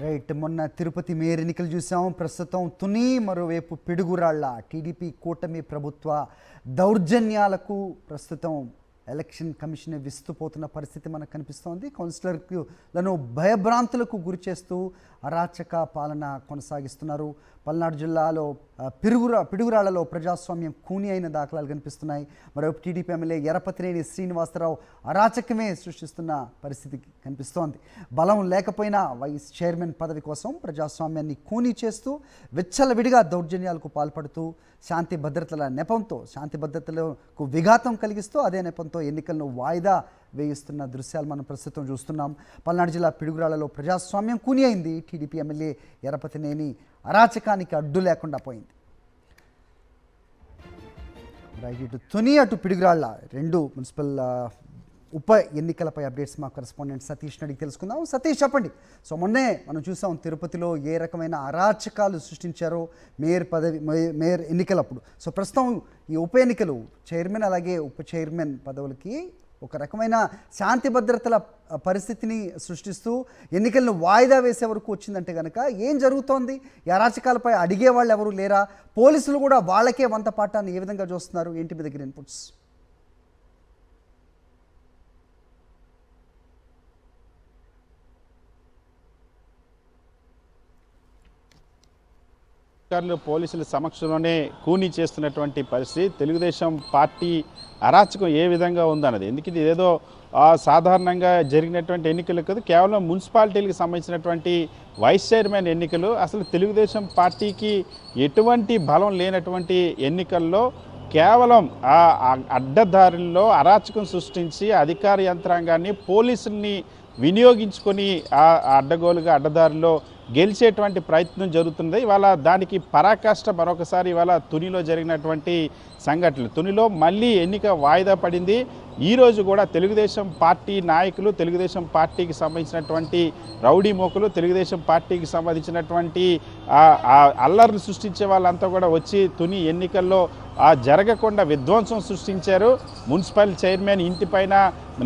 Right. మొన్న Tirupati mayor ఎన్నికలు చూసాం. ప్రస్తుతం తుని, మరోవైపు పిడుగురాళ్ల టీడీపీ కూటమి ప్రభుత్వ దౌర్జన్యాలకు ప్రస్తుతం ఎలక్షన్ కమిషన్ విస్తుపోతున్న పరిస్థితి మనకు కనిపిస్తోంది. కౌన్సిలర్లను భయభ్రాంతులకు గురి చేస్తూ అరాచక పాలన కొనసాగిస్తున్నారు. పల్నాడు జిల్లాలో పిడుగురాళ్లలో ప్రజాస్వామ్యం కూని అయిన దాఖలాలు కనిపిస్తున్నాయి. మరోవైపు టీడీపీ ఎమ్మెల్యే ఎరపతినేని శ్రీనివాసరావు అరాచకమే సృష్టిస్తున్న పరిస్థితి కనిపిస్తోంది. బలం లేకపోయినా వైస్ చైర్మన్ పదవి కోసం ప్రజాస్వామ్యాన్ని కూని చేస్తూ విచ్చలవిడిగా దౌర్జన్యాలకు పాల్పడుతూ శాంతి భద్రతల నెపంతో శాంతి భద్రతలకు విఘాతం కలిగిస్తూ అదే నెపంతో ఎన్నికలను వాయిదా వేయిస్తున్న దృశ్యాలు మనం ప్రస్తుతం చూస్తున్నాం. పల్నాడు జిల్లా పిడుగురాళ్లలో ప్రజాస్వామ్యం కూని అయింది. టీడీపీ ఎమ్మెల్యే ఎరపతినేని అరాచకానికి అడ్డు లేకుండా పోయింది. ఇటు తుని అటు పిడుగురాళ్ల రెండు మున్సిపల్ ఉప ఎన్నికలపై అప్డేట్స్ మా కరెస్పాండెంట్ సతీష్ అడిగి తెలుసుకుందాం. సతీష్, చెప్పండి. సో మొన్నే మనం చూసాం తిరుపతిలో ఏ రకమైన అరాచకాలు సృష్టించారో మేయర్ ఎన్నికలప్పుడు. సో ప్రస్తుతం ఈ ఉప ఎన్నికలు చైర్మన్ అలాగే ఉప చైర్మన్ పదవులకి ఒక రకమైన శాంతి భద్రతల పరిస్థితిని సృష్టిస్తూ ఎన్నికలను వాయిదా వేసే వరకు వచ్చిందంటే కనుక ఏం జరుగుతోంది? ఈ అరాచకాలపై అడిగే వాళ్ళు ఎవరు లేరా? పోలీసులు కూడా వాళ్ళకే వంత పాఠాన్ని ఏ విధంగా చూస్తున్నారు? ఏంటి మీ దగ్గర ఇన్పుట్స్? పోలీసుల సమక్షంలోనే కూనీ చేస్తున్నటువంటి పరిస్థితి. తెలుగుదేశం పార్టీ అరాచకం ఏ విధంగా ఉందన్నది, ఎందుకంటే ఇదేదో సాధారణంగా జరిగినటువంటి ఎన్నికలు కాదు, కేవలం మున్సిపాలిటీలకు సంబంధించినటువంటి వైస్ చైర్మన్ ఎన్నికలు. అసలు తెలుగుదేశం పార్టీకి ఎటువంటి బలం లేనటువంటి ఎన్నికల్లో కేవలం ఆ అడ్డదారుల్లో అరాచకం సృష్టించి అధికార యంత్రాంగాన్ని పోలీసుల్ని వినియోగించుకొని ఆ అడ్డదారుల్లో గెలిచేటువంటి ప్రయత్నం జరుగుతుంది. ఇవాళ దానికి పరాకాష్ట మరొకసారి ఇవాళ తునిలో జరిగినటువంటి సంఘటనలు. తునిలో మళ్ళీ ఎన్నిక వాయిదా పడింది. ఈరోజు కూడా తెలుగుదేశం పార్టీ నాయకులు, తెలుగుదేశం పార్టీకి సంబంధించినటువంటి రౌడీ మోకులు, తెలుగుదేశం పార్టీకి సంబంధించినటువంటి అల్లర్లు సృష్టించే వాళ్ళంతా కూడా వచ్చి తుని ఎన్నికల్లో జరగకుండా విధ్వంసం సృష్టించారు. మున్సిపల్ చైర్మన్ ఇంటిపైన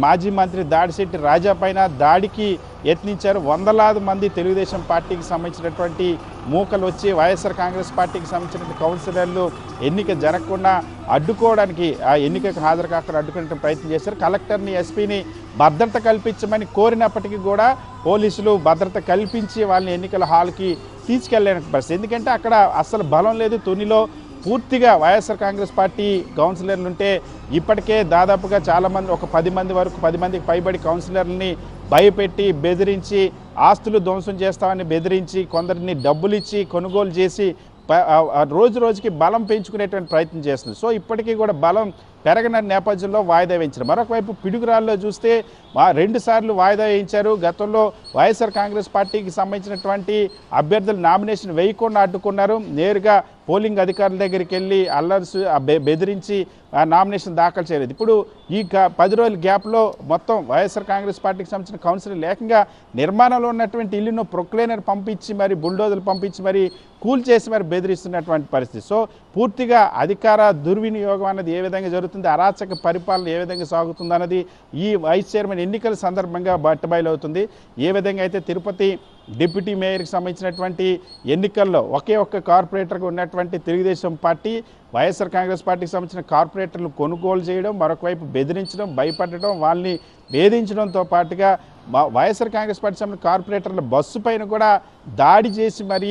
మాజీ మంత్రి దాడిశెట్టి రాజా పైన దాడికి యత్నించారు. వందలాది మంది తెలుగుదేశం పార్టీకి సంబంధించినటువంటి మూకలు వచ్చి వైఎస్ఆర్ కాంగ్రెస్ పార్టీకి సంబంధించిన కౌన్సిలర్లు ఎన్నిక జరగకుండా అడ్డుకోవడానికి, ఆ ఎన్నికకు హాజరు కాకుండా అడ్డుకునే ప్రయత్నం చేశారు. కలెక్టర్ని, ఎస్పీని భద్రత కల్పించమని కోరినప్పటికీ కూడా పోలీసులు భద్రత కల్పించి వాళ్ళని ఎన్నికల హాల్కి తీసుకెళ్ళలేని పరిస్థితి. ఎందుకంటే అక్కడ అసలు బలం లేదు. తునిలో పూర్తిగా వైఎస్ఆర్ కాంగ్రెస్ పార్టీ కౌన్సిలర్లు ఉంటే ఇప్పటికే దాదాపుగా చాలామంది, ఒక 10 మంది వరకు, 10 మందికి పైబడి కౌన్సిలర్లని భయపెట్టి బెదిరించి, ఆస్తులు ధ్వంసం చేస్తామని బెదిరించి, కొందరిని డబ్బులు ఇచ్చి కొనుగోలు చేసి రోజు రోజుకి బలం పెంచుకునేటువంటి ప్రయత్నం చేస్తుంది. సో ఇప్పటికీ కూడా బలం పెరగన నేపథ్యంలో వాయిదా వేయించారు. మరొక వైపు పిడుగురాల్లో చూస్తే 2 సార్లు వాయిదా వేయించారు. గతంలో వైఎస్ఆర్ కాంగ్రెస్ పార్టీకి సంబంధించినటువంటి అభ్యర్థులు నామినేషన్ వేయకుండా అడ్డుకున్నారు. నేరుగా పోలింగ్ అధికారుల దగ్గరికి వెళ్ళి అల్లర్స్ బెదిరించి నామినేషన్ దాఖలు చేయలేదు. ఇప్పుడు ఈ 10 రోజుల గ్యాప్లో మొత్తం వైఎస్ఆర్ కాంగ్రెస్ పార్టీకి సంబంధించిన కౌన్సిలర్ లేకంగా నిర్మాణంలో ఉన్నటువంటి ఇల్లును ప్రొక్లైనర్ పంపించి మరి బుల్డోజర్లు పంపించి మరి కూల్ చేసి మరి బెదిరిస్తున్నటువంటి పరిస్థితి. సో పూర్తిగా అధికార దుర్వినియోగం అన్నది ఏ విధంగా జరుగుతుంది, అరాచక పరిపాలన ఏ విధంగా సాగుతుంది అన్నది ఈ వైస్ చైర్మన్ ఎన్నికల సందర్భంగా బట్టబయలవుతుంది. ఏ విధంగా అయితే తిరుపతి డిప్యూటీ మేయర్కి సంబంధించినటువంటి ఎన్నికల్లో ఒకే ఒక్క కార్పొరేటర్గా ఉన్నటువంటి తెలుగుదేశం పార్టీ వైఎస్ఆర్ కాంగ్రెస్ పార్టీకి సంబంధించిన కార్పొరేటర్లు కొనుగోలు చేయడం, మరొక వైపు బెదిరించడం, భయపడడం, వాళ్ళని వేధించడంతో పాటుగా వైఎస్ఆర్ కాంగ్రెస్ పార్టీ సంబంధించిన కార్పొరేటర్ల బస్సు పైన కూడా దాడి చేసి మరి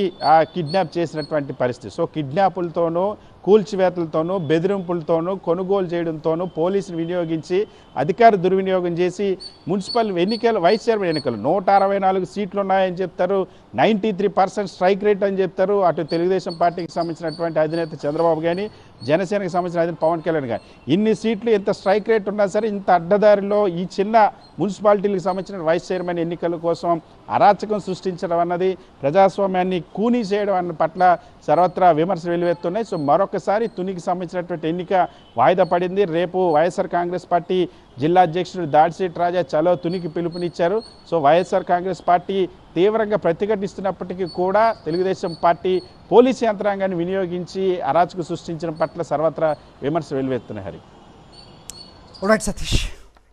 కిడ్నాప్ చేసినటువంటి పరిస్థితి. సో కిడ్నాపులతోనూ, కూల్చివేతలతోనూ, బెదిరింపులతోనూ, కొనుగోలు చేయడంతోనూ పోలీసులు వినియోగించి అధికార దుర్వినియోగం చేసి మున్సిపల్ ఎన్నికలు, వైస్ చైర్మన్ ఎన్నికలు 164 సీట్లు ఉన్నాయని చెప్తారు, 93% స్ట్రైక్ రేట్ అని చెప్తారు. అటు తెలుగుదేశం పార్టీకి సంబంధించినటువంటి అధినేత చంద్రబాబు కానీ, జనసేనకి సంబంధించిన అధినేత పవన్ కళ్యాణ్ కానీ, ఇన్ని సీట్లు, ఇంత స్ట్రైక్ రేట్ ఉన్నా సరే ఇంత అడ్డదారిలో ఈ చిన్న మున్సిపాలిటీలకు సంబంధించిన వైస్ చైర్మన్ ఎన్నికల కోసం అరాచకం సృష్టించడం అన్నది, ప్రజాస్వామ్యాన్ని కూనీ చేయడం అన్న పట్ల సర్వత్రా విమర్శలు వెలువెత్తున్నాయి. సో మరొకసారి తునికి సంబంధించినటువంటి ఎన్నిక వాయిదా పడింది. రేపు వైఎస్ఆర్ కాంగ్రెస్ పార్టీ జిల్లా అధ్యక్షుడు దాడిశెట్టి రాజా చలో తునికి పిలుపునిచ్చారు. సో వైఎస్ఆర్ కాంగ్రెస్ పార్టీ తీవ్రంగా ప్రతిఘటిస్తున్నప్పటికీ కూడా తెలుగుదేశం పార్టీ పోలీసు యంత్రాంగాన్ని వినియోగించి అరాచకం సృష్టించడం పట్ల సర్వత్రా విమర్శలు వెలువెత్తున్నాయి. హరి. రైట్ సతీష్.